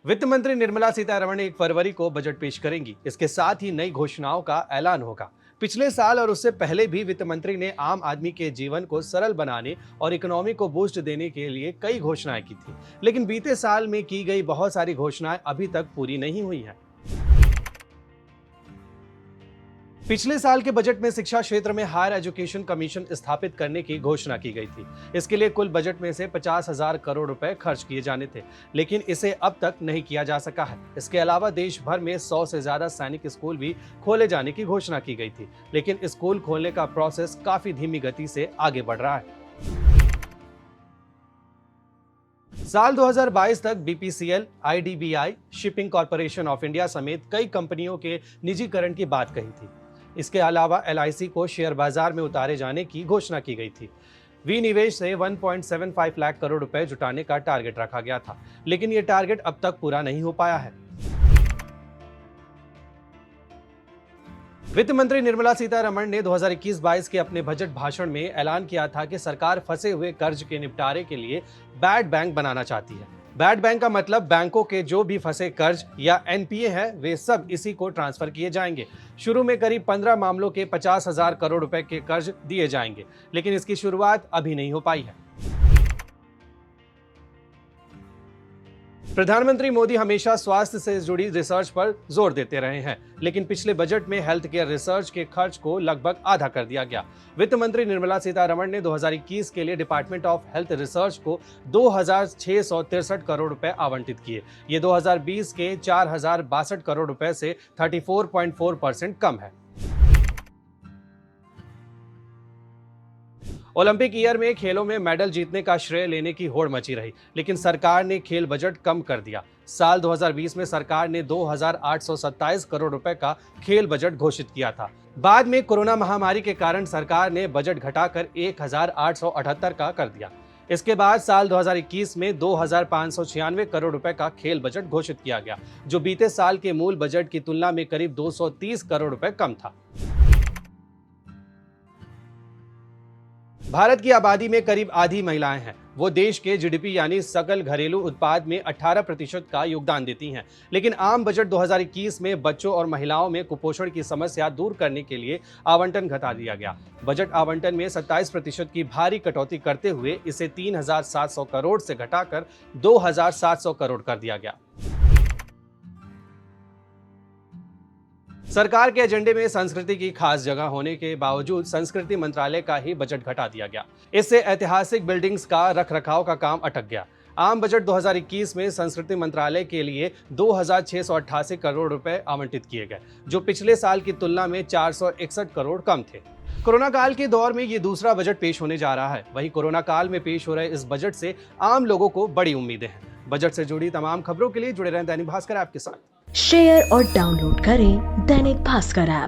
वित्त मंत्री निर्मला सीतारमण 1 फरवरी को बजट पेश करेंगी। इसके साथ ही नई घोषणाओं का ऐलान होगा। पिछले साल और उससे पहले भी वित्त मंत्री ने आम आदमी के जीवन को सरल बनाने और इकोनॉमी को बूस्ट देने के लिए कई घोषणाएं की थी, लेकिन बीते साल में की गई बहुत सारी घोषणाएं अभी तक पूरी नहीं हुई हैं। पिछले साल के बजट में शिक्षा क्षेत्र में हायर एजुकेशन कमीशन स्थापित करने की घोषणा की गई थी। इसके लिए कुल बजट में से 50,000 करोड़ रुपए खर्च किए जाने थे, लेकिन इसे अब तक नहीं किया जा सका है। इसके अलावा देश भर में 100 से ज्यादा सैनिक स्कूल भी खोले जाने की घोषणा की गई थी, लेकिन स्कूल खोलने का प्रोसेस काफी धीमी गति से आगे बढ़ रहा है। साल 2022 तक BPCL, IDBI, shipping corporation of India समेत कई कंपनियों के निजीकरण की बात कही थी। इसके अलावा एलआईसी को शेयर बाजार में उतारे जाने की घोषणा की गई थी। विनिवेश से 1.75 लाख करोड़ रुपए जुटाने का टारगेट रखा गया था, लेकिन ये टारगेट अब तक पूरा नहीं हो पाया है। वित्त मंत्री निर्मला सीतारमण ने 2021-22 के अपने बजट भाषण में ऐलान किया था कि सरकार फंसे हुए कर्ज के निपटारे के लिए बैड बैंक बनाना चाहती है। बैड बैंक का मतलब बैंकों के जो भी फंसे कर्ज या एनपीए है, वे सब इसी को ट्रांसफर किए जाएंगे। शुरू में करीब 15 मामलों के 50,000 करोड़ रुपए के कर्ज दिए जाएंगे, लेकिन इसकी शुरुआत अभी नहीं हो पाई है। प्रधानमंत्री मोदी हमेशा स्वास्थ्य से जुड़ी रिसर्च पर जोर देते रहे हैं, लेकिन पिछले बजट में हेल्थ केयर रिसर्च के खर्च को लगभग आधा कर दिया गया। वित्त मंत्री निर्मला सीतारमण ने 2021 के लिए डिपार्टमेंट ऑफ हेल्थ रिसर्च को 2,663 करोड़ रुपए आवंटित किए। ये 2020 के 4,062 करोड़ रुपए से 34.4% कम है। ओलंपिक ईयर में खेलों में मेडल जीतने का श्रेय लेने की होड़ मची रही, लेकिन सरकार ने खेल बजट कम कर दिया। साल 2020 में सरकार ने 2,827 करोड़ रुपए का खेल बजट घोषित किया था। बाद में कोरोना महामारी के कारण सरकार ने बजट घटाकर 1,878 का कर दिया। इसके बाद साल 2021 में 2,596 करोड़ रुपए का खेल बजट घोषित किया गया, जो बीते साल के मूल बजट की तुलना में करीब 230 करोड़ रुपए कम था। भारत की आबादी में करीब आधी महिलाएं हैं। वो देश के जीडीपी यानी सकल घरेलू उत्पाद में 18% का योगदान देती हैं, लेकिन आम बजट 2021 में बच्चों और महिलाओं में कुपोषण की समस्या दूर करने के लिए आवंटन घटा दिया गया। बजट आवंटन में 27% की भारी कटौती करते हुए इसे 3,700 करोड़ से घटाकर 2,700 करोड़ कर दिया गया। सरकार के एजेंडे में संस्कृति की खास जगह होने के बावजूद संस्कृति मंत्रालय का ही बजट घटा दिया गया। इससे ऐतिहासिक बिल्डिंग्स का रखरखाव का काम अटक गया। आम बजट 2021 में संस्कृति मंत्रालय के लिए 2,688 करोड़ रुपए आवंटित किए गए, जो पिछले साल की तुलना में 461 करोड़ कम थे। कोरोना काल के दौर में ये दूसरा बजट पेश होने जा रहा है। वहीं कोरोना काल में पेश हो रहे इस बजट से आम लोगों को बड़ी उम्मीदें हैं। बजट से जुड़ी तमाम खबरों के लिए जुड़े रहें दैनिक भास्कर ऐप के साथ। शेयर और डाउनलोड करें दैनिक भास्कर ऐप।